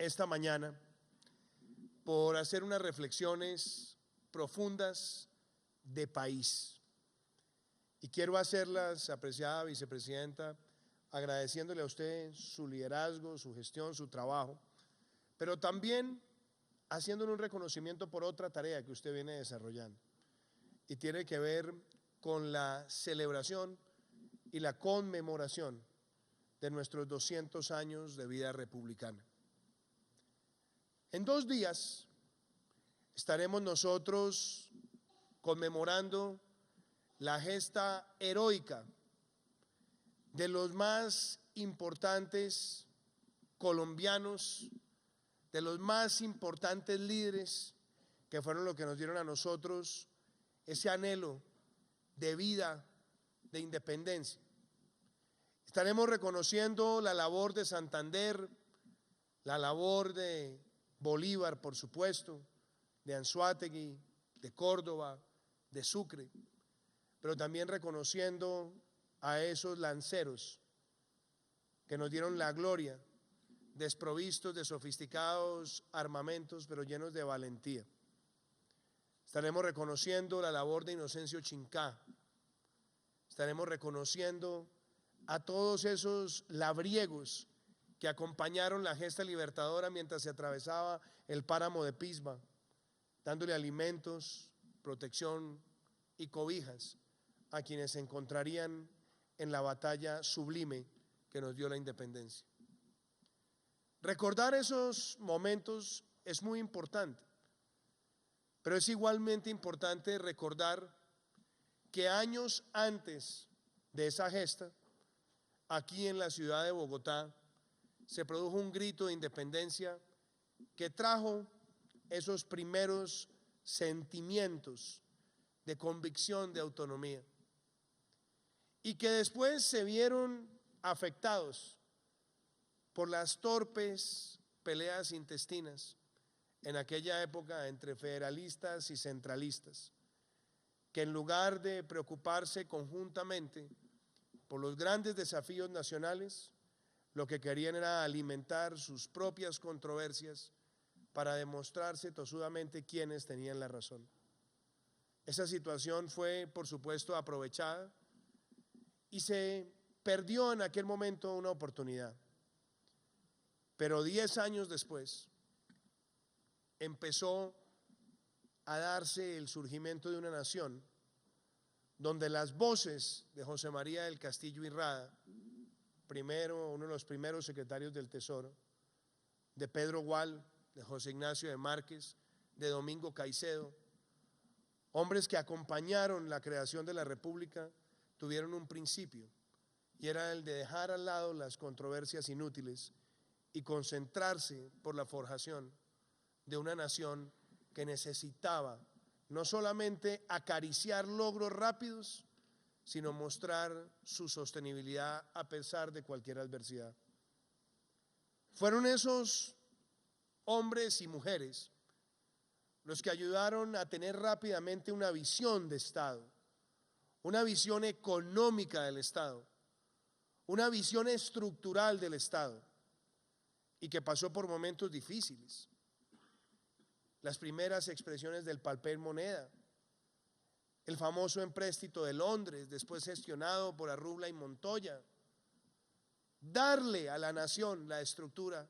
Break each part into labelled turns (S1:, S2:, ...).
S1: esta mañana por hacer unas reflexiones profundas de país. Y quiero hacerlas, apreciada vicepresidenta, agradeciéndole a usted su liderazgo, su gestión, su trabajo, pero también haciéndole un reconocimiento por otra tarea que usted viene desarrollando y tiene que ver con la celebración y la conmemoración de nuestros 200 años de vida republicana. En 2 días estaremos nosotros conmemorando la gesta heroica de los más importantes colombianos, de los más importantes líderes que fueron los que nos dieron a nosotros ese anhelo de vida, de independencia. Estaremos reconociendo la labor de Santander, la labor de Bolívar, por supuesto, de Anzoátegui, de Córdoba, de Sucre, pero también reconociendo a esos lanceros que nos dieron la gloria, desprovistos de sofisticados armamentos, pero llenos de valentía. Estaremos reconociendo la labor de Inocencio Chincá, estaremos reconociendo a todos esos labriegos que acompañaron la gesta libertadora mientras se atravesaba el páramo de Pisba, dándole alimentos, protección y cobijas a quienes se encontrarían en la batalla sublime que nos dio la independencia. Recordar esos momentos es muy importante, pero es igualmente importante recordar que años antes de esa gesta, aquí en la ciudad de Bogotá, se produjo un grito de independencia que trajo esos primeros sentimientos de convicción de autonomía y que después se vieron afectados por las torpes peleas intestinas en aquella época entre federalistas y centralistas, que en lugar de preocuparse conjuntamente por los grandes desafíos nacionales, lo que querían era alimentar sus propias controversias para demostrarse tosudamente quiénes tenían la razón. Esa situación fue, por supuesto, aprovechada y se perdió en aquel momento una oportunidad. Pero 10 años después empezó a darse el surgimiento de una nación donde las voces de José María del Castillo y Rada, uno de los primeros secretarios del Tesoro, de Pedro Gual, de José Ignacio de Márquez, de Domingo Caicedo, hombres que acompañaron la creación de la República, tuvieron un principio, y era el de dejar al lado las controversias inútiles y concentrarse por la forjación de una nación que necesitaba no solamente acariciar logros rápidos, sino mostrar su sostenibilidad a pesar de cualquier adversidad. Fueron esos hombres y mujeres los que ayudaron a tener rápidamente una visión de Estado, una visión económica del Estado, una visión estructural del Estado, y que pasó por momentos difíciles. Las primeras expresiones del papel moneda, el famoso empréstito de Londres, después gestionado por Arrubla y Montoya, darle a la nación la estructura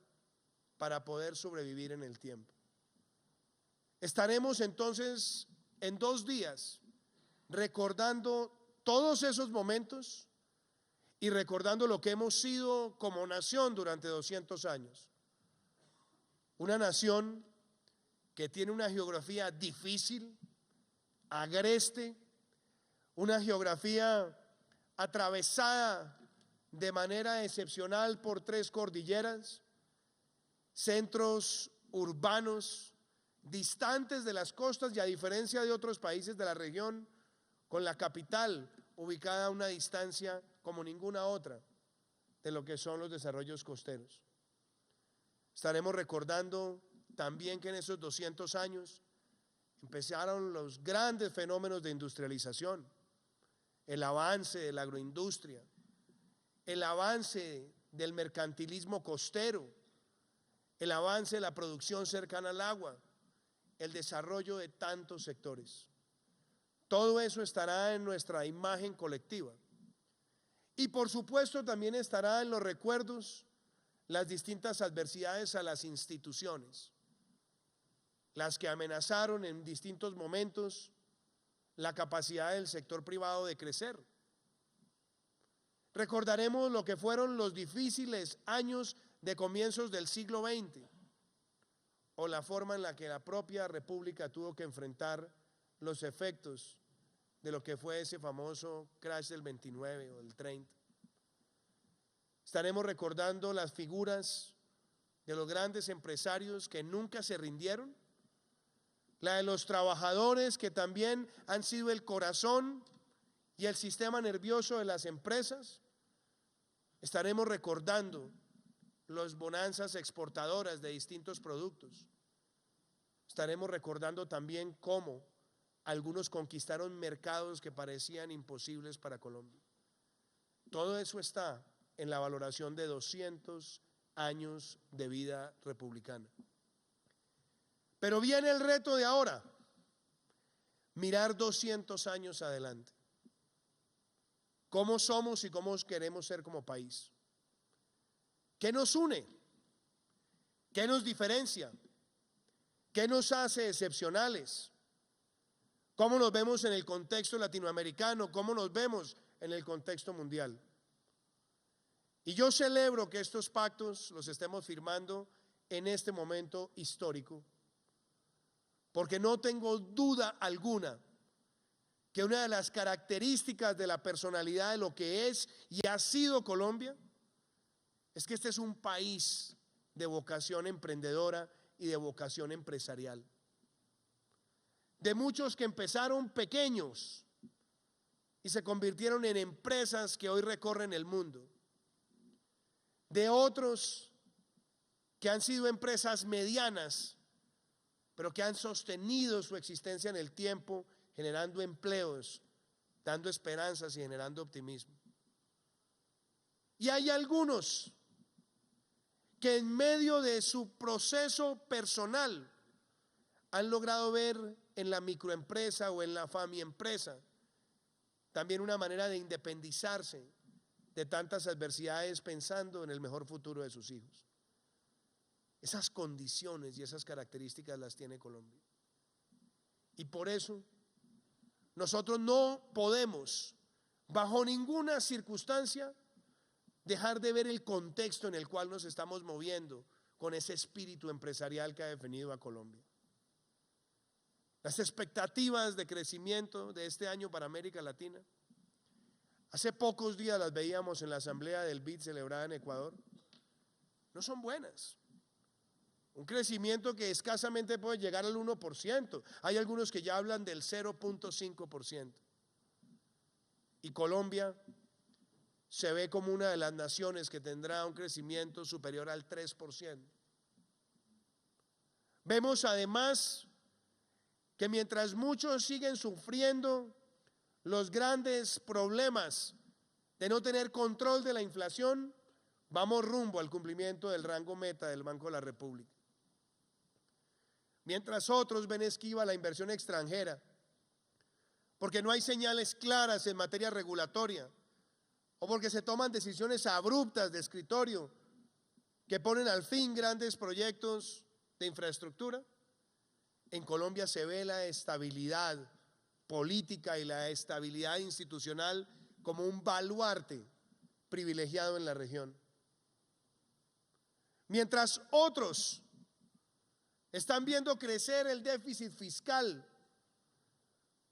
S1: para poder sobrevivir en el tiempo. Estaremos entonces en 2 días recordando todos esos momentos y recordando lo que hemos sido como nación durante 200 años. Una nación que tiene una geografía difícil, agreste, una geografía atravesada de manera excepcional por 3 cordilleras, centros urbanos distantes de las costas y, a diferencia de otros países de la región, con la capital ubicada a una distancia como ninguna otra de lo que son los desarrollos costeros. Estaremos recordando también que en esos 200 años empezaron los grandes fenómenos de industrialización, el avance de la agroindustria, el avance del mercantilismo costero, el avance de la producción cercana al agua, el desarrollo de tantos sectores. Todo eso estará en nuestra imagen colectiva. Y por supuesto también estará en los recuerdos las distintas adversidades a las instituciones, las que amenazaron en distintos momentos la capacidad del sector privado de crecer. Recordaremos lo que fueron los difíciles años de comienzos del siglo XX o la forma en la que la propia República tuvo que enfrentar los efectos de lo que fue ese famoso crash del 29 o del 30. Estaremos recordando las figuras de los grandes empresarios que nunca se rindieron, la de los trabajadores que también han sido el corazón y el sistema nervioso de las empresas. Estaremos recordando las bonanzas exportadoras de distintos productos. Estaremos recordando también cómo algunos conquistaron mercados que parecían imposibles para Colombia. Todo eso está en la valoración de 200 años de vida republicana. Pero viene el reto de ahora, mirar 200 años adelante. ¿Cómo somos y cómo queremos ser como país? ¿Qué nos une? ¿Qué nos diferencia? ¿Qué nos hace excepcionales? ¿Cómo nos vemos en el contexto latinoamericano? ¿Cómo nos vemos en el contexto mundial? Y yo celebro que estos pactos los estemos firmando en este momento histórico, porque no tengo duda alguna que una de las características de la personalidad de lo que es y ha sido Colombia es que este es un país de vocación emprendedora y de vocación empresarial. De muchos que empezaron pequeños y se convirtieron en empresas que hoy recorren el mundo. De otros que han sido empresas medianas, pero que han sostenido su existencia en el tiempo, generando empleos, dando esperanzas y generando optimismo. Y hay algunos que en medio de su proceso personal han logrado ver en la microempresa o en la famiempresa también una manera de independizarse de tantas adversidades pensando en el mejor futuro de sus hijos. Esas condiciones y esas características las tiene Colombia. Y por eso nosotros no podemos, bajo ninguna circunstancia, dejar de ver el contexto en el cual nos estamos moviendo con ese espíritu empresarial que ha definido a Colombia. Las expectativas de crecimiento de este año para América Latina, hace pocos días las veíamos en la asamblea del BID celebrada en Ecuador, no son buenas. Un crecimiento que escasamente puede llegar al 1%. Hay algunos que ya hablan del 0.5%. Y Colombia se ve como una de las naciones que tendrá un crecimiento superior al 3%. Vemos además que mientras muchos siguen sufriendo los grandes problemas de no tener control de la inflación, vamos rumbo al cumplimiento del rango meta del Banco de la República. Mientras otros ven esquiva la inversión extranjera, porque no hay señales claras en materia regulatoria, o porque se toman decisiones abruptas de escritorio que ponen al fin grandes proyectos de infraestructura, en Colombia se ve la estabilidad política y la estabilidad institucional como un baluarte privilegiado en la región. Mientras otros están viendo crecer el déficit fiscal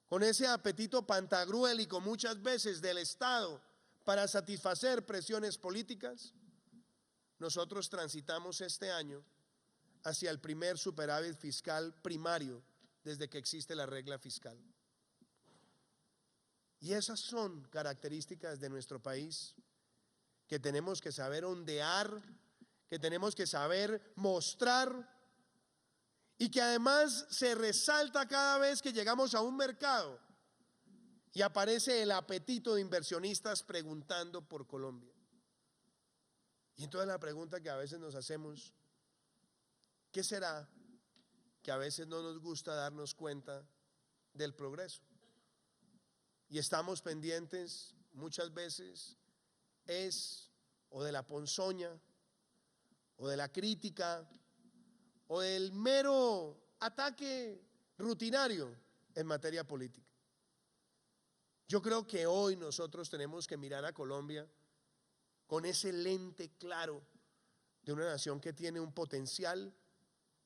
S1: con ese apetito pantagruélico muchas veces del Estado para satisfacer presiones políticas, nosotros transitamos este año hacia el primer superávit fiscal primario desde que existe la regla fiscal. Y esas son características de nuestro país que tenemos que saber ondear, que tenemos que saber mostrar y que además se resalta cada vez que llegamos a un mercado y aparece el apetito de inversionistas preguntando por Colombia. Y entonces la pregunta que a veces nos hacemos, ¿Qué será que a veces no nos gusta darnos cuenta del progreso? Y estamos pendientes muchas veces o de la ponzoña, o de la crítica, o del mero ataque rutinario en materia política. Yo creo que hoy nosotros tenemos que mirar a Colombia con ese lente claro de una nación que tiene un potencial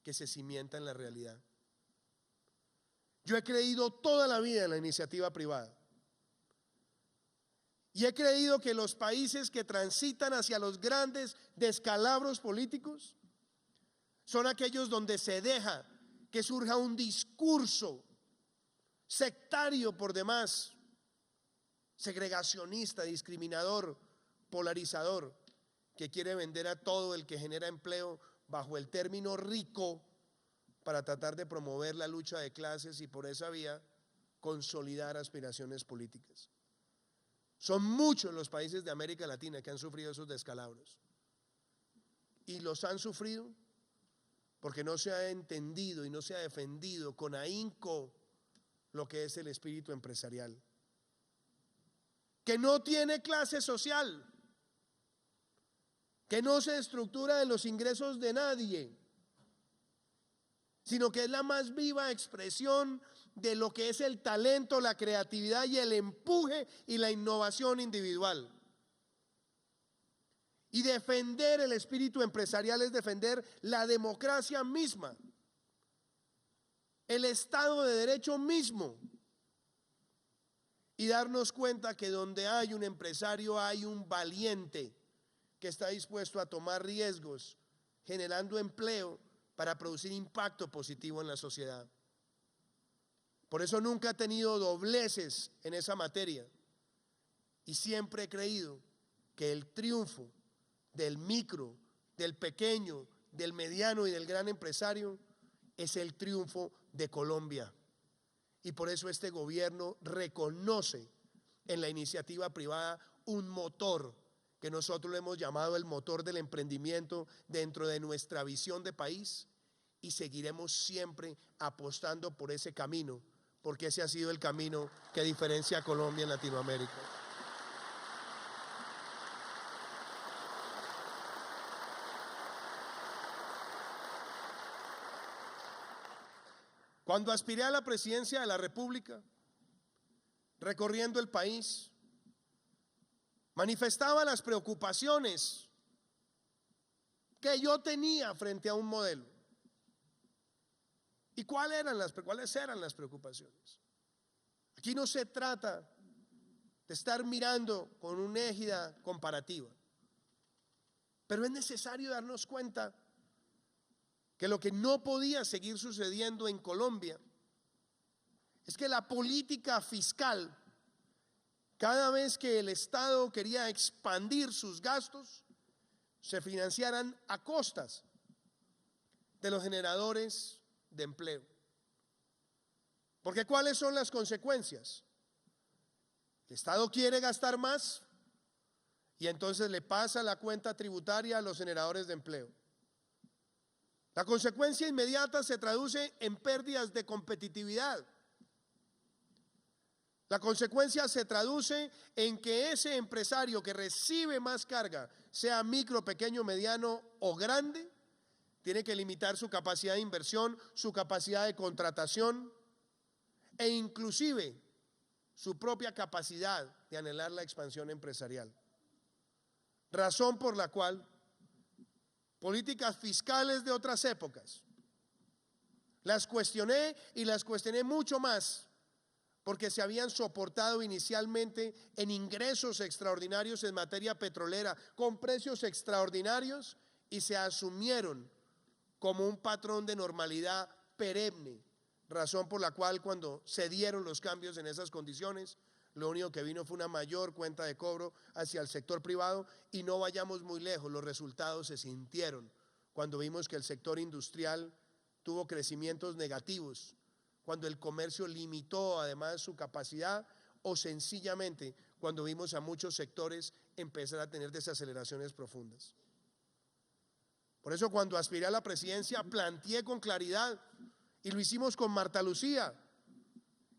S1: que se cimienta en la realidad. Yo he creído toda la vida en la iniciativa privada. Y he creído que los países que transitan hacia los grandes descalabros políticos son aquellos donde se deja que surja un discurso sectario por demás, segregacionista, discriminador, polarizador, que quiere vender a todo el que genera empleo bajo el término rico para tratar de promover la lucha de clases y por esa vía consolidar aspiraciones políticas. Son muchos los países de América Latina que han sufrido esos descalabros. Y los han sufrido porque no se ha entendido y no se ha defendido con ahínco lo que es el espíritu empresarial, que no tiene clase social, que no se estructura en los ingresos de nadie, sino que es la más viva expresión de lo que es el talento, la creatividad y el empuje y la innovación individual. Y defender el espíritu empresarial es defender la democracia misma, el Estado de Derecho mismo, y darnos cuenta que donde hay un empresario hay un valiente que está dispuesto a tomar riesgos, generando empleo para producir impacto positivo en la sociedad. Por eso nunca he tenido dobleces en esa materia y siempre he creído que el triunfo del micro, del pequeño, del mediano y del gran empresario es el triunfo de Colombia. Y por eso este gobierno reconoce en la iniciativa privada un motor que nosotros le hemos llamado el motor del emprendimiento dentro de nuestra visión de país, y seguiremos siempre apostando por ese camino, porque ese ha sido el camino que diferencia a Colombia en Latinoamérica. Cuando aspiré a la presidencia de la República, recorriendo el país, manifestaba las preocupaciones que yo tenía frente a un modelo. ¿Y cuáles eran las preocupaciones? Aquí no se trata de estar mirando con una égida comparativa, pero es necesario darnos cuenta que lo que no podía seguir sucediendo en Colombia es que la política fiscal, cada vez que el Estado quería expandir sus gastos, se financiaran a costas de los generadores de empleo. Porque ¿cuáles son las consecuencias? El Estado quiere gastar más y entonces le pasa la cuenta tributaria a los generadores de empleo. La consecuencia inmediata se traduce en pérdidas de competitividad. La consecuencia se traduce en que ese empresario que recibe más carga, sea micro, pequeño, mediano o grande, tiene que limitar su capacidad de inversión, su capacidad de contratación e inclusive su propia capacidad de anhelar la expansión empresarial. Razón por la cual políticas fiscales de otras épocas las cuestioné, y las cuestioné mucho más porque se habían soportado inicialmente en ingresos extraordinarios en materia petrolera con precios extraordinarios y se asumieron como un patrón de normalidad perenne, razón por la cual cuando se dieron los cambios en esas condiciones, lo único que vino fue una mayor cuenta de cobro hacia el sector privado. Y no vayamos muy lejos, los resultados se sintieron cuando vimos que el sector industrial tuvo crecimientos negativos, cuando el comercio limitó además su capacidad, o sencillamente cuando vimos a muchos sectores empezar a tener desaceleraciones profundas. Por eso cuando aspiré a la presidencia planteé con claridad, y lo hicimos con Marta Lucía,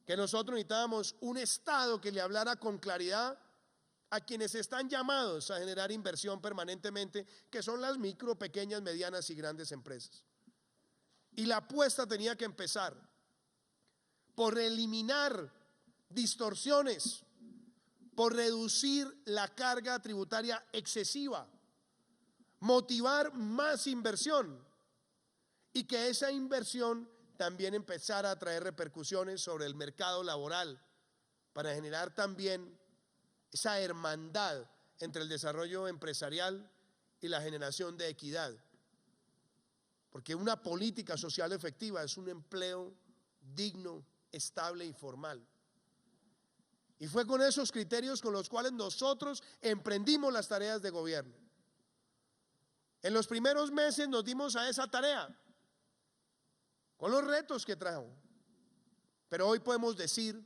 S1: que nosotros necesitábamos un Estado que le hablara con claridad a quienes están llamados a generar inversión permanentemente, que son las micro, pequeñas, medianas y grandes empresas. Y la apuesta tenía que empezar por eliminar distorsiones, por reducir la carga tributaria excesiva, motivar más inversión y que esa inversión también empezara a traer repercusiones sobre el mercado laboral para generar también esa hermandad entre el desarrollo empresarial y la generación de equidad. Porque una política social efectiva es un empleo digno, estable y formal. Y fue con esos criterios con los cuales nosotros emprendimos las tareas de gobierno. En los primeros meses nos dimos a esa tarea, con los retos que trajo. Pero hoy podemos decir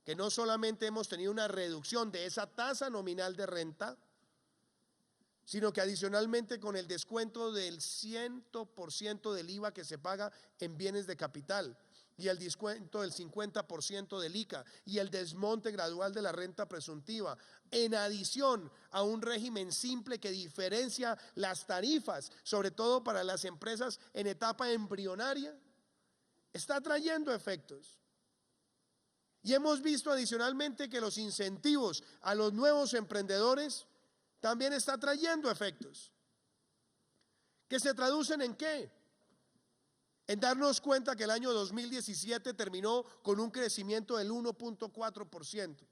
S1: que no solamente hemos tenido una reducción de esa tasa nominal de renta, sino que adicionalmente con el descuento del 100% del IVA que se paga en bienes de capital y el descuento del 50% del ICA y el desmonte gradual de la renta presuntiva, en adición a un régimen simple que diferencia las tarifas, sobre todo para las empresas en etapa embrionaria, está trayendo efectos. Y hemos visto adicionalmente que los incentivos a los nuevos emprendedores también está trayendo efectos. ¿Que se traducen en qué? En darnos cuenta que el año 2017 terminó con un crecimiento del 1.4%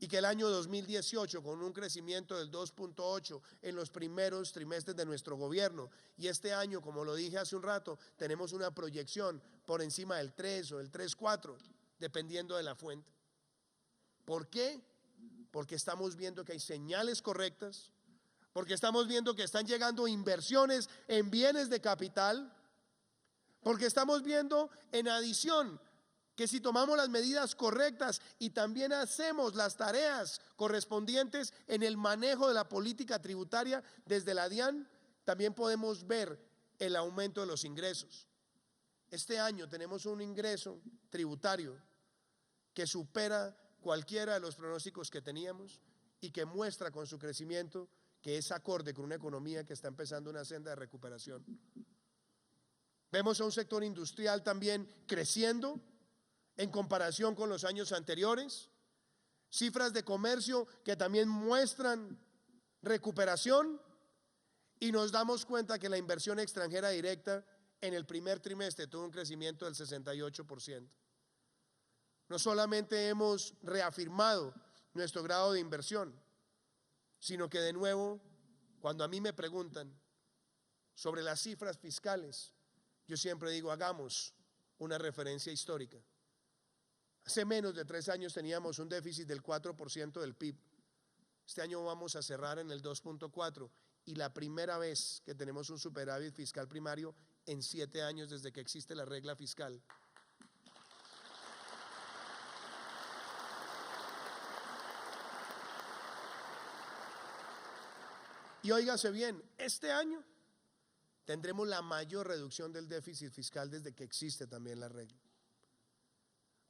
S1: y que el año 2018 con un crecimiento del 2.8% en los primeros trimestres de nuestro gobierno. Y este año, como lo dije hace un rato, tenemos una proyección por encima del 3 o del 3.4%, dependiendo de la fuente. ¿Por qué? Porque estamos viendo que hay señales correctas, porque estamos viendo que están llegando inversiones en bienes de capital, porque estamos viendo en adición que si tomamos las medidas correctas y también hacemos las tareas correspondientes en el manejo de la política tributaria desde la DIAN, también podemos ver el aumento de los ingresos. Este año tenemos un ingreso tributario que supera cualquiera de los pronósticos que teníamos y que muestra con su crecimiento que es acorde con una economía que está empezando una senda de recuperación. Vemos a un sector industrial también creciendo en comparación con los años anteriores, cifras de comercio que también muestran recuperación y nos damos cuenta que la inversión extranjera directa en el primer trimestre tuvo un crecimiento del 68%. No solamente hemos reafirmado nuestro grado de inversión, sino que de nuevo, cuando a mí me preguntan sobre las cifras fiscales, yo siempre digo, hagamos una referencia histórica. Hace menos de 3 años teníamos un déficit del 4% del PIB. Este año vamos a cerrar en el 2.4% y la primera vez que tenemos un superávit fiscal primario en 7 años desde que existe la regla fiscal. Y óigase bien, este año tendremos la mayor reducción del déficit fiscal desde que existe también la regla.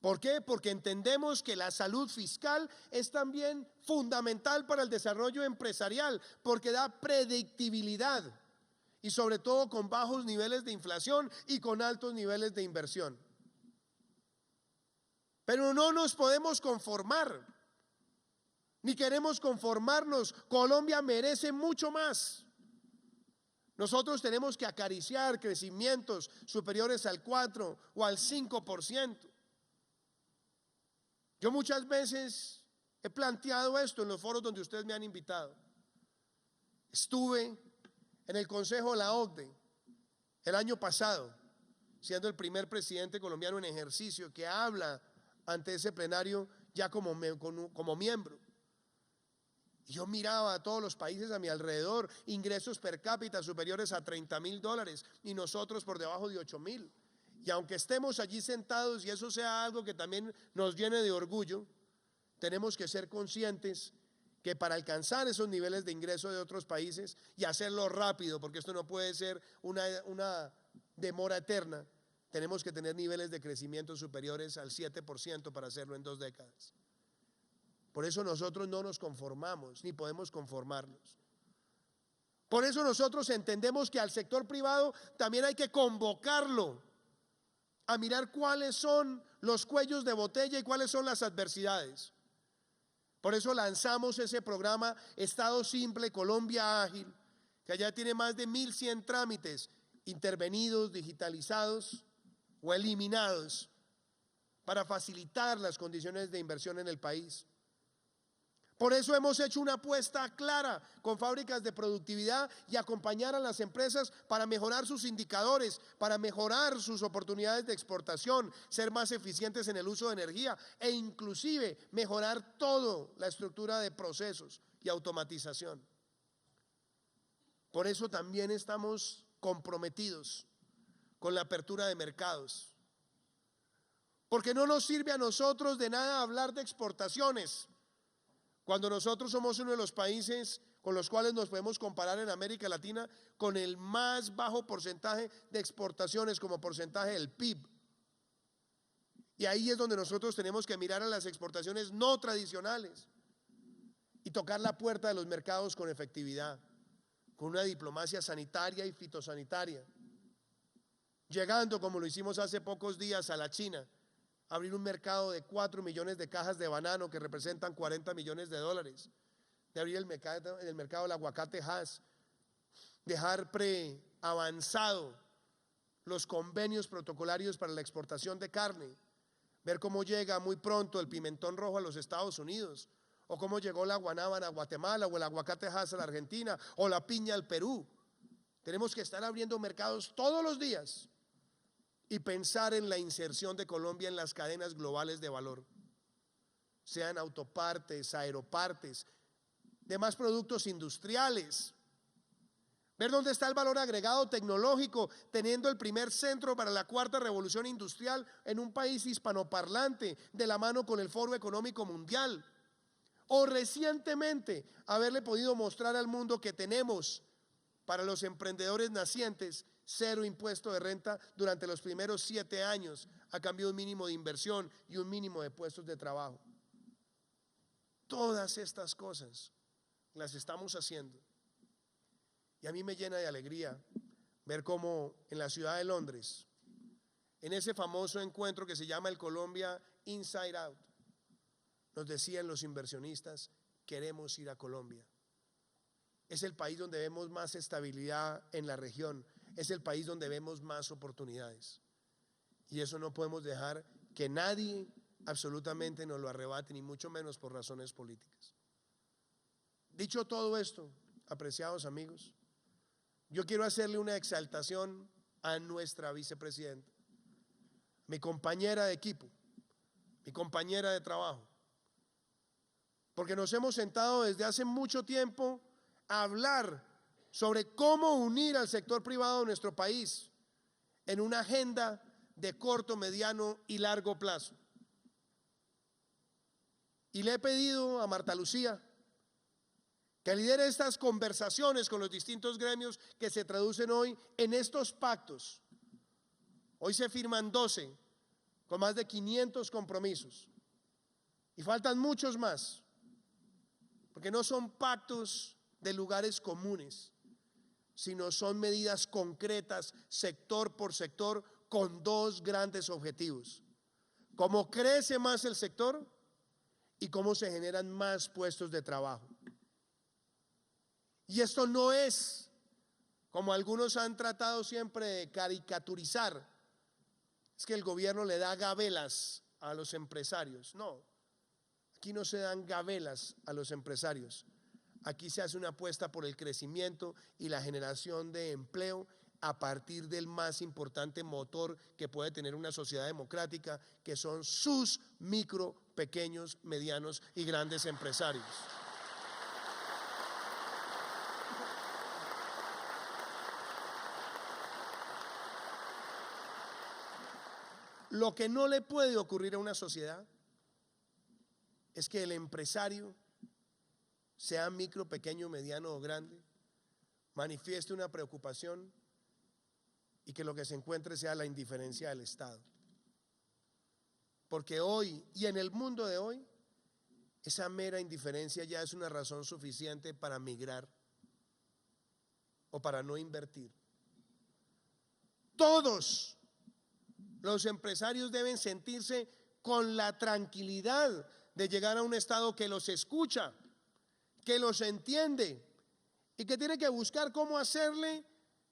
S1: ¿Por qué? Porque entendemos que la salud fiscal es también fundamental para el desarrollo empresarial, porque da predictibilidad y sobre todo con bajos niveles de inflación y con altos niveles de inversión. Pero no nos podemos conformar, ni queremos conformarnos. Colombia merece mucho más. Nosotros tenemos que acariciar crecimientos superiores al 4 o al 5%. Yo muchas veces he planteado esto en los foros donde ustedes me han invitado. Estuve en el Consejo de la OCDE el año pasado, siendo el primer presidente colombiano en ejercicio que habla ante ese plenario ya como miembro. Y yo miraba a todos los países a mi alrededor, ingresos per cápita superiores a $30,000 y nosotros por debajo de 8,000. Y aunque estemos allí sentados y eso sea algo que también nos llene de orgullo, tenemos que ser conscientes que para alcanzar esos niveles de ingreso de otros países y hacerlo rápido, porque esto no puede ser una demora eterna, tenemos que tener niveles de crecimiento superiores al 7% para hacerlo en 2 décadas. Por eso nosotros no nos conformamos, ni podemos conformarnos. Por eso nosotros entendemos que al sector privado también hay que convocarlo a mirar cuáles son los cuellos de botella y cuáles son las adversidades. Por eso lanzamos ese programa Estado Simple, Colombia Ágil, que ya tiene más de 1.100 trámites intervenidos, digitalizados o eliminados para facilitar las condiciones de inversión en el país. Por eso hemos hecho una apuesta clara con fábricas de productividad y acompañar a las empresas para mejorar sus indicadores, para mejorar sus oportunidades de exportación, ser más eficientes en el uso de energía e inclusive mejorar toda la estructura de procesos y automatización. Por eso también estamos comprometidos con la apertura de mercados, porque no nos sirve a nosotros de nada hablar de exportaciones cuando nosotros somos uno de los países con los cuales nos podemos comparar en América Latina con el más bajo porcentaje de exportaciones como porcentaje del PIB. Y ahí es donde nosotros tenemos que mirar a las exportaciones no tradicionales y tocar la puerta de los mercados con efectividad, con una diplomacia sanitaria y fitosanitaria, llegando como lo hicimos hace pocos días a la China, abrir un mercado de 4 millones de cajas de banano que representan 40 millones de dólares, de abrir el mercado del aguacate Hass, dejar preavanzado los convenios protocolarios para la exportación de carne, ver cómo llega muy pronto el pimentón rojo a los Estados Unidos, o cómo llegó la guanábana a Guatemala, o el aguacate Hass a la Argentina, o la piña al Perú. Tenemos que estar abriendo mercados todos los días y pensar en la inserción de Colombia en las cadenas globales de valor, sean autopartes, aeropartes, demás productos industriales. Ver dónde está el valor agregado tecnológico, teniendo el primer centro para la 4ª revolución industrial en un país hispanoparlante, de la mano con el Foro Económico Mundial. O recientemente haberle podido mostrar al mundo que tenemos para los emprendedores nacientes 0 impuesto de renta durante los primeros 7 años a cambio de un mínimo de inversión y un mínimo de puestos de trabajo. Todas estas cosas las estamos haciendo y a mí me llena de alegría ver cómo en la ciudad de Londres, en ese famoso encuentro que se llama el Colombia Inside Out, nos decían los inversionistas: queremos ir a Colombia. Es el país donde vemos más estabilidad en la región, es el país donde vemos más oportunidades. Y eso no podemos dejar que nadie absolutamente nos lo arrebate, ni mucho menos por razones políticas. Dicho todo esto, apreciados amigos, yo quiero hacerle una exaltación a nuestra vicepresidenta, mi compañera de equipo, mi compañera de trabajo, porque nos hemos sentado desde hace mucho tiempo a hablar sobre cómo unir al sector privado de nuestro país en una agenda de corto, mediano y largo plazo. Y le he pedido a Marta Lucía que lidere estas conversaciones con los distintos gremios que se traducen hoy en estos pactos. Hoy se firman 12 con más de 500 compromisos y faltan muchos más, porque no son pactos de lugares comunes, sino son medidas concretas, sector por sector, con 2 grandes objetivos: cómo crece más el sector y cómo se generan más puestos de trabajo. Y esto no es, como algunos han tratado siempre de caricaturizar, es que el gobierno le da gabelas a los empresarios. No, aquí no se dan gabelas a los empresarios. Aquí se hace una apuesta por el crecimiento y la generación de empleo a partir del más importante motor que puede tener una sociedad democrática, que son sus micro, pequeños, medianos y grandes empresarios. Lo que no le puede ocurrir a una sociedad es que el empresario sea micro, pequeño, mediano o grande, manifieste una preocupación y que lo que se encuentre sea la indiferencia del Estado. Porque hoy y en el mundo de hoy, esa mera indiferencia ya es una razón suficiente para migrar o para no invertir. Todos los empresarios deben sentirse con la tranquilidad de llegar a un Estado que los escucha, que los entiende y que tiene que buscar cómo hacerle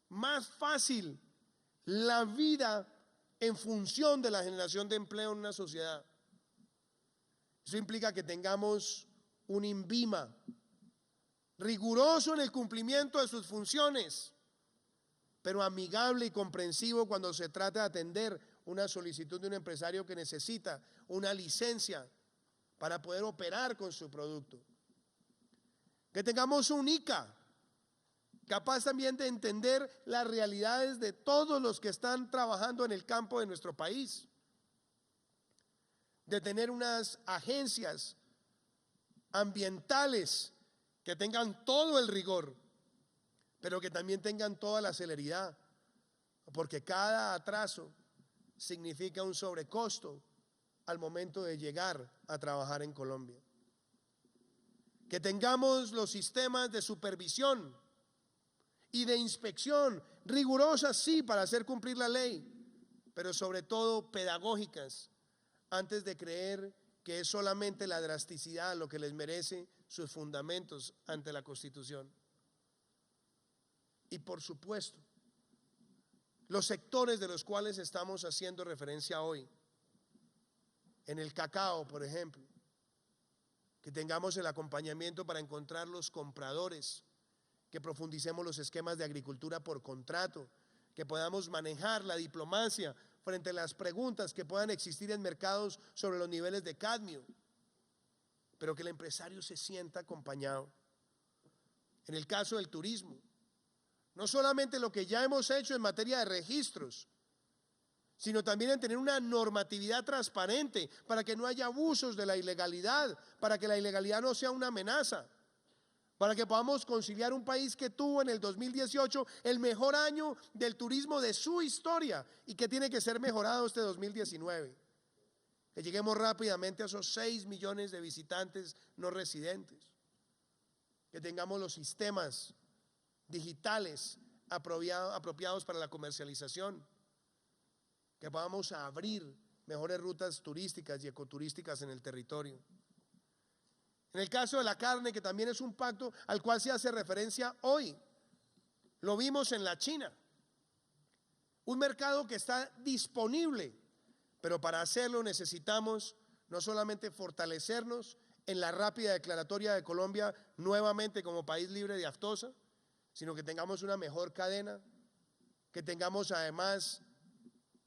S1: más fácil la vida en función de la generación de empleo en una sociedad. Eso implica que tengamos un INVIMA riguroso en el cumplimiento de sus funciones, pero amigable y comprensivo cuando se trata de atender una solicitud de un empresario que necesita una licencia para poder operar con su producto. Que tengamos un ICA capaz también de entender las realidades de todos los que están trabajando en el campo de nuestro país, de tener unas agencias ambientales que tengan todo el rigor, pero que también tengan toda la celeridad, porque cada atraso significa un sobrecosto al momento de llegar a trabajar en Colombia. Que tengamos los sistemas de supervisión y de inspección rigurosas, sí, para hacer cumplir la ley, pero sobre todo pedagógicas, antes de creer que es solamente la drasticidad lo que les merece sus fundamentos ante la Constitución. Y por supuesto, los sectores de los cuales estamos haciendo referencia hoy, en el cacao, por ejemplo, que tengamos el acompañamiento para encontrar los compradores, que profundicemos los esquemas de agricultura por contrato, que podamos manejar la diplomacia frente a las preguntas que puedan existir en mercados sobre los niveles de cadmio, pero que el empresario se sienta acompañado. En el caso del turismo, no solamente lo que ya hemos hecho en materia de registros, sino también en tener una normatividad transparente para que no haya abusos de la ilegalidad, para que la ilegalidad no sea una amenaza, para que podamos conciliar un país que tuvo en el 2018 el mejor año del turismo de su historia y que tiene que ser mejorado este 2019. Que lleguemos rápidamente a esos 6 millones de visitantes no residentes. Que tengamos los sistemas digitales apropiados para la comercialización. Que podamos abrir mejores rutas turísticas y ecoturísticas en el territorio. En el caso de la carne, que también es un pacto al cual se hace referencia hoy, lo vimos en la China, un mercado que está disponible, pero para hacerlo necesitamos no solamente fortalecernos en la rápida declaratoria de Colombia nuevamente como país libre de aftosa, sino que tengamos una mejor cadena, que tengamos además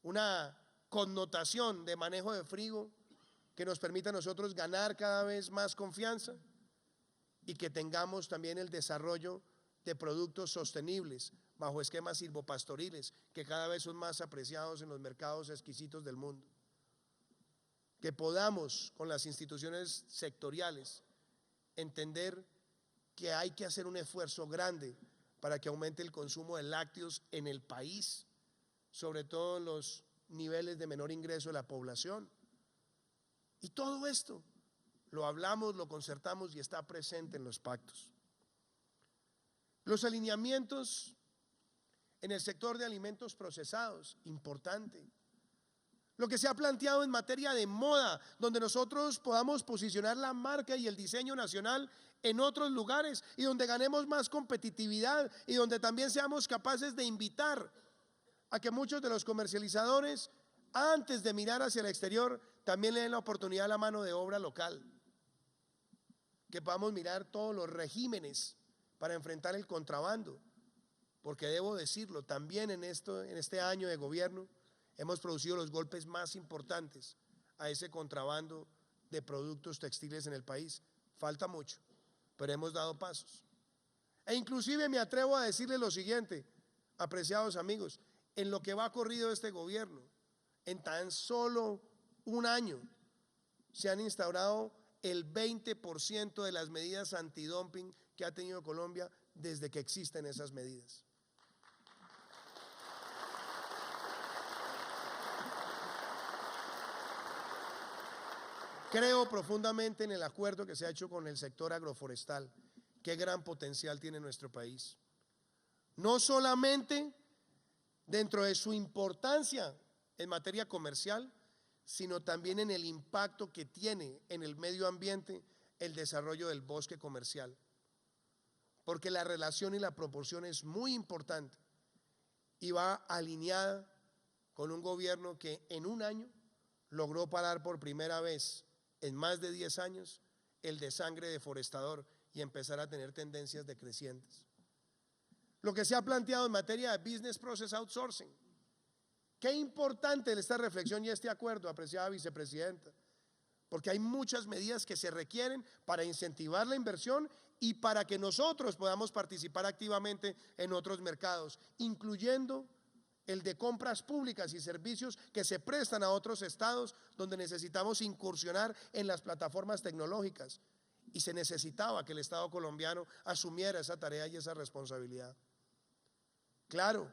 S1: una connotación de manejo de frigo que nos permita a nosotros ganar cada vez más confianza y que tengamos también el desarrollo de productos sostenibles bajo esquemas silvopastoriles que cada vez son más apreciados en los mercados exquisitos del mundo. Que podamos con las instituciones sectoriales entender que hay que hacer un esfuerzo grande para que aumente el consumo de lácteos en el país, sobre todo en los niveles de menor ingreso de la población. Y todo esto lo hablamos, lo concertamos y está presente en los pactos. Los alineamientos en el sector de alimentos procesados, importante. Lo que se ha planteado en materia de moda, donde nosotros podamos posicionar la marca y el diseño nacional en otros lugares y donde ganemos más competitividad y donde también seamos capaces de invitar a que muchos de los comercializadores, antes de mirar hacia el exterior, también le den la oportunidad a la mano de obra local. Que podamos mirar todos los regímenes para enfrentar el contrabando, porque debo decirlo, también en este año de gobierno hemos producido los golpes más importantes a ese contrabando de productos textiles en el país. Falta mucho, pero hemos dado pasos. E inclusive me atrevo a decirle lo siguiente, apreciados amigos, en lo que va corrido este gobierno, en tan solo un año se han instaurado el 20% de las medidas antidumping que ha tenido Colombia desde que existen esas medidas. Creo profundamente en el acuerdo que se ha hecho con el sector agroforestal. Qué gran potencial tiene nuestro país. No solamente dentro de su importancia en materia comercial, sino también en el impacto que tiene en el medio ambiente el desarrollo del bosque comercial. Porque la relación y la proporción es muy importante y va alineada con un gobierno que en un año logró parar por primera vez en más de 10 años el desangre deforestador y empezar a tener tendencias decrecientes. Lo que se ha planteado en materia de Business Process Outsourcing. Qué importante esta reflexión y este acuerdo, apreciada vicepresidenta, porque hay muchas medidas que se requieren para incentivar la inversión y para que nosotros podamos participar activamente en otros mercados, incluyendo el de compras públicas y servicios que se prestan a otros estados donde necesitamos incursionar en las plataformas tecnológicas. Y se necesitaba que el Estado colombiano asumiera esa tarea y esa responsabilidad. Claro,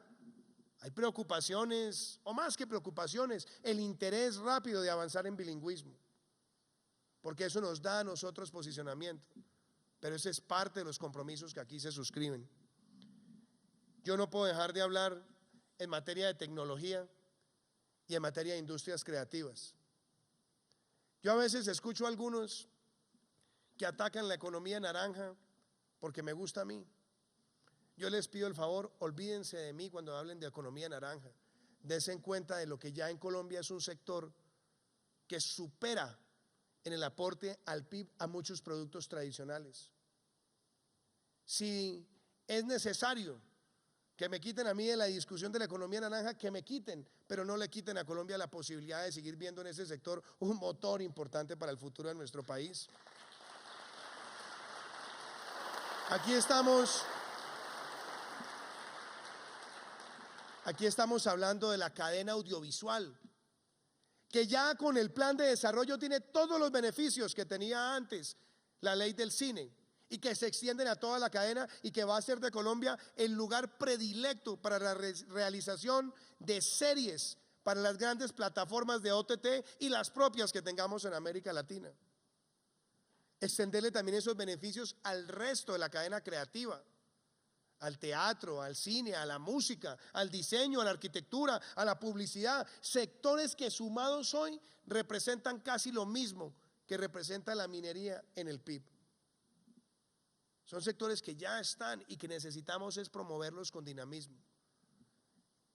S1: hay preocupaciones, o más que preocupaciones, el interés rápido de avanzar en bilingüismo, porque eso nos da a nosotros posicionamiento, pero ese es parte de los compromisos que aquí se suscriben. Yo no puedo dejar de hablar en materia de tecnología y en materia de industrias creativas. Yo a veces escucho a algunos que atacan la economía naranja porque me gusta a mí. Yo les pido el favor, olvídense de mí cuando hablen de economía naranja. Dense en cuenta de lo que ya en Colombia es un sector que supera en el aporte al PIB a muchos productos tradicionales. Si es necesario que me quiten a mí de la discusión de la economía naranja, que me quiten, pero no le quiten a Colombia la posibilidad de seguir viendo en ese sector un motor importante para el futuro de nuestro país. Aquí estamos hablando de la cadena audiovisual, que ya con el plan de desarrollo tiene todos los beneficios que tenía antes la ley del cine y que se extienden a toda la cadena y que va a ser de Colombia el lugar predilecto para la realización de series para las grandes plataformas de OTT y las propias que tengamos en América Latina. Extenderle también esos beneficios al resto de la cadena creativa, al teatro, al cine, a la música, al diseño, a la arquitectura, a la publicidad, sectores que sumados hoy representan casi lo mismo que representa la minería en el PIB. Son sectores que ya están y que necesitamos es promoverlos con dinamismo.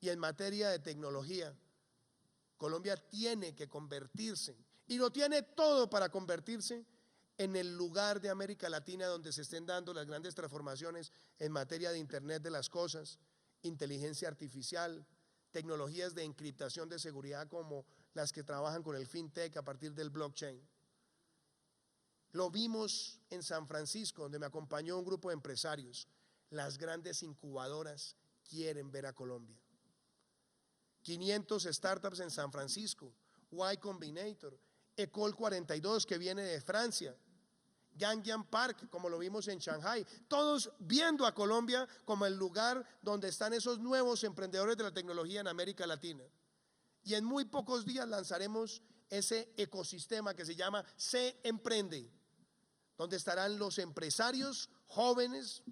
S1: Y en materia de tecnología, Colombia tiene que convertirse, y lo tiene todo para convertirse en el lugar de América Latina donde se estén dando las grandes transformaciones en materia de Internet de las cosas, inteligencia artificial, tecnologías de encriptación de seguridad como las que trabajan con el fintech a partir del blockchain. Lo vimos en San Francisco, donde me acompañó un grupo de empresarios. Las grandes incubadoras quieren ver a Colombia. 500 startups en San Francisco, Y Combinator, Ecole 42 que viene de Francia, Gangnam Park como lo vimos en Shanghai, todos viendo a Colombia como el lugar donde están esos nuevos emprendedores de la tecnología en América Latina. Y en muy pocos días lanzaremos ese ecosistema que se llama Se Emprende, donde estarán los empresarios jóvenes,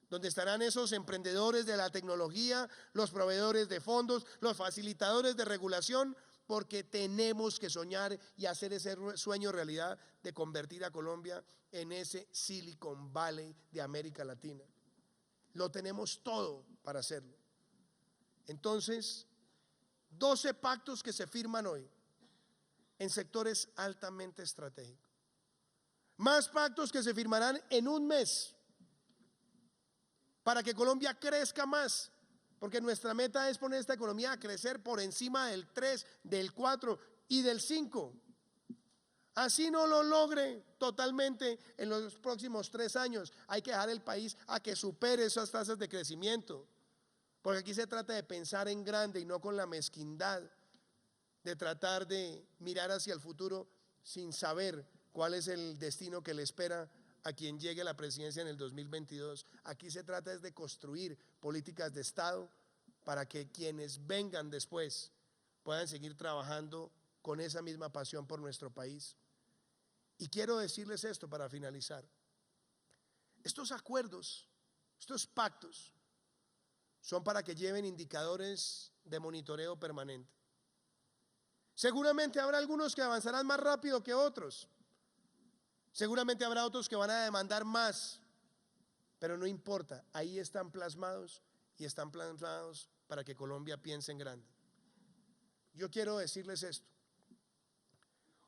S1: donde estarán esos emprendedores de la tecnología, los proveedores de fondos, los facilitadores de regulación, porque tenemos que soñar y hacer ese sueño realidad de convertir a Colombia en ese Silicon Valley de América Latina. Lo tenemos todo para hacerlo. Entonces, 12 pactos que se firman hoy en sectores altamente estratégicos. Más pactos que se firmarán en un mes para que Colombia crezca más, porque nuestra meta es poner esta economía a crecer por encima del 3, del 4 y del 5. Así no lo logre totalmente en los próximos 3 años. Hay que dejar el país a que supere esas tasas de crecimiento, porque aquí se trata de pensar en grande y no con la mezquindad de tratar de mirar hacia el futuro sin saber cuál es el destino que le espera a quien llegue a la presidencia en el 2022. Aquí se trata es de construir políticas de Estado para que quienes vengan después puedan seguir trabajando con esa misma pasión por nuestro país. Y quiero decirles esto para finalizar. Estos acuerdos, estos pactos, son para que lleven indicadores de monitoreo permanente. Seguramente habrá algunos que avanzarán más rápido que otros. Seguramente habrá otros que van a demandar más, pero no importa, ahí están plasmados y están plasmados para que Colombia piense en grande. Yo quiero decirles esto.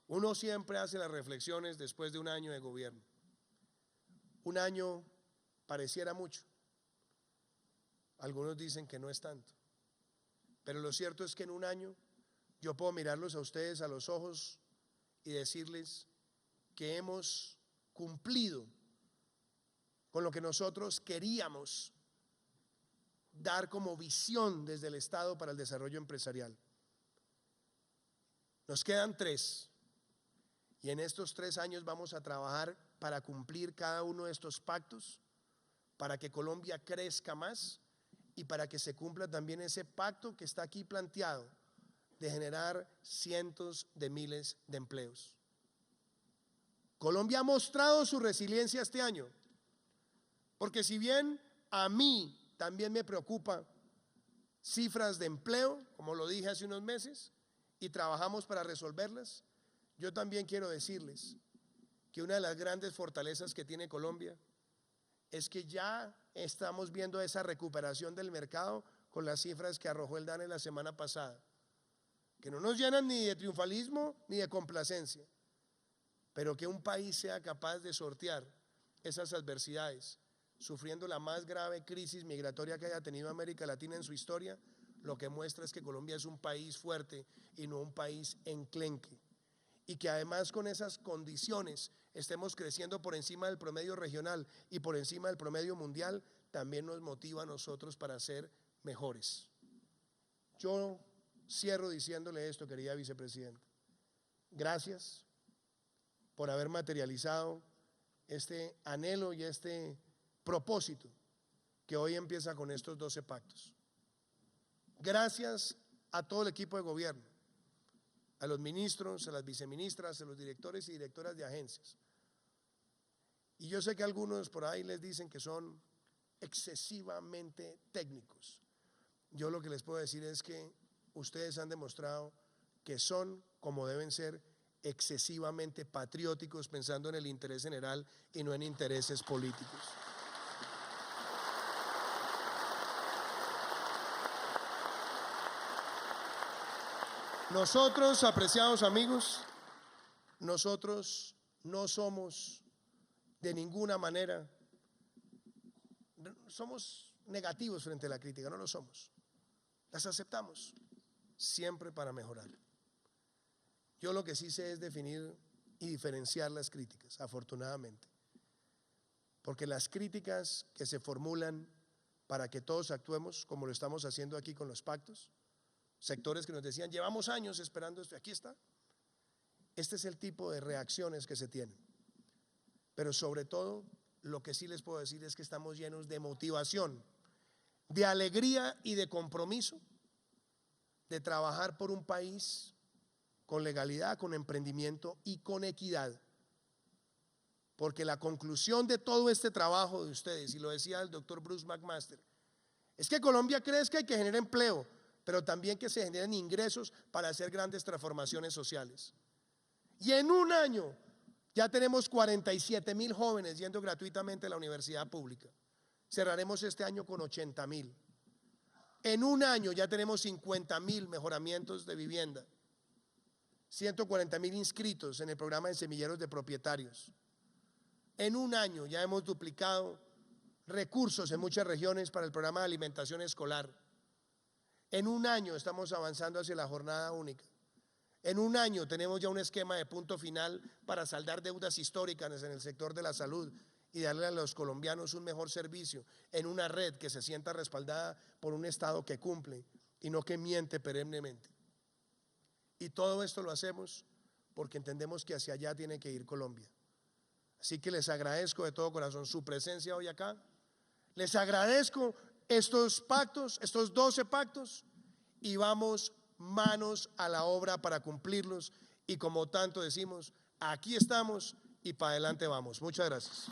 S1: Uno siempre hace las reflexiones después de un año de gobierno. Un año pareciera mucho. Algunos dicen que no es tanto. Pero lo cierto es que en un año yo puedo mirarlos a ustedes a los ojos y decirles que hemos cumplido con lo que nosotros queríamos dar como visión desde el Estado para el desarrollo empresarial. Nos quedan 3 y en estos 3 años vamos a trabajar para cumplir cada uno de estos pactos, para que Colombia crezca más y para que se cumpla también ese pacto que está aquí planteado de generar cientos de miles de empleos. Colombia ha mostrado su resiliencia este año, porque si bien a mí también me preocupa cifras de empleo, como lo dije hace unos meses, y trabajamos para resolverlas, yo también quiero decirles que una de las grandes fortalezas que tiene Colombia es que ya estamos viendo esa recuperación del mercado con las cifras que arrojó el DANE la semana pasada, que no nos llenan ni de triunfalismo ni de complacencia, pero que un país sea capaz de sortear esas adversidades, sufriendo la más grave crisis migratoria que haya tenido América Latina en su historia, lo que muestra es que Colombia es un país fuerte y no un país enclenque. Y que además con esas condiciones estemos creciendo por encima del promedio regional y por encima del promedio mundial, también nos motiva a nosotros para ser mejores. Yo cierro diciéndole esto, querida vicepresidenta. Gracias por haber materializado este anhelo y este propósito que hoy empieza con estos 12 pactos. Gracias a todo el equipo de gobierno, a los ministros, a las viceministras, a los directores y directoras de agencias. Y yo sé que algunos por ahí les dicen que son excesivamente técnicos. Yo lo que les puedo decir es que ustedes han demostrado que son, como deben ser, excesivamente patrióticos, pensando en el interés general y no en intereses políticos. Nosotros, apreciados amigos, nosotros no somos de ninguna manera, somos negativos frente a la crítica, no lo somos. Las aceptamos, siempre para mejorar. Yo lo que sí sé es definir y diferenciar las críticas, afortunadamente. Porque las críticas que se formulan para que todos actuemos, como lo estamos haciendo aquí con los pactos, sectores que nos decían, llevamos años esperando esto, aquí está. Este es el tipo de reacciones que se tienen. Pero sobre todo, lo que sí les puedo decir es que estamos llenos de motivación, de alegría y de compromiso de trabajar por un país con legalidad, con emprendimiento y con equidad. Porque la conclusión de todo este trabajo de ustedes, y lo decía el doctor Bruce McMaster, es que Colombia crezca y que genere empleo, pero también que se generen ingresos para hacer grandes transformaciones sociales. Y en un año ya tenemos 47,000 jóvenes yendo gratuitamente a la universidad pública. Cerraremos este año con 80,000. En un año ya tenemos 50,000 mejoramientos de vivienda, 140,000 inscritos en el programa de semilleros de propietarios. En un año ya hemos duplicado recursos en muchas regiones para el programa de alimentación escolar. En un año estamos avanzando hacia la jornada única. En un año tenemos ya un esquema de punto final para saldar deudas históricas en el sector de la salud y darle a los colombianos un mejor servicio en una red que se sienta respaldada por un Estado que cumple y no que miente perennemente. Y todo esto lo hacemos porque entendemos que hacia allá tiene que ir Colombia. Así que les agradezco de todo corazón su presencia hoy acá. Les agradezco estos pactos, estos 12 pactos, y vamos manos a la obra para cumplirlos. Y como tanto decimos, aquí estamos y para adelante vamos. Muchas gracias.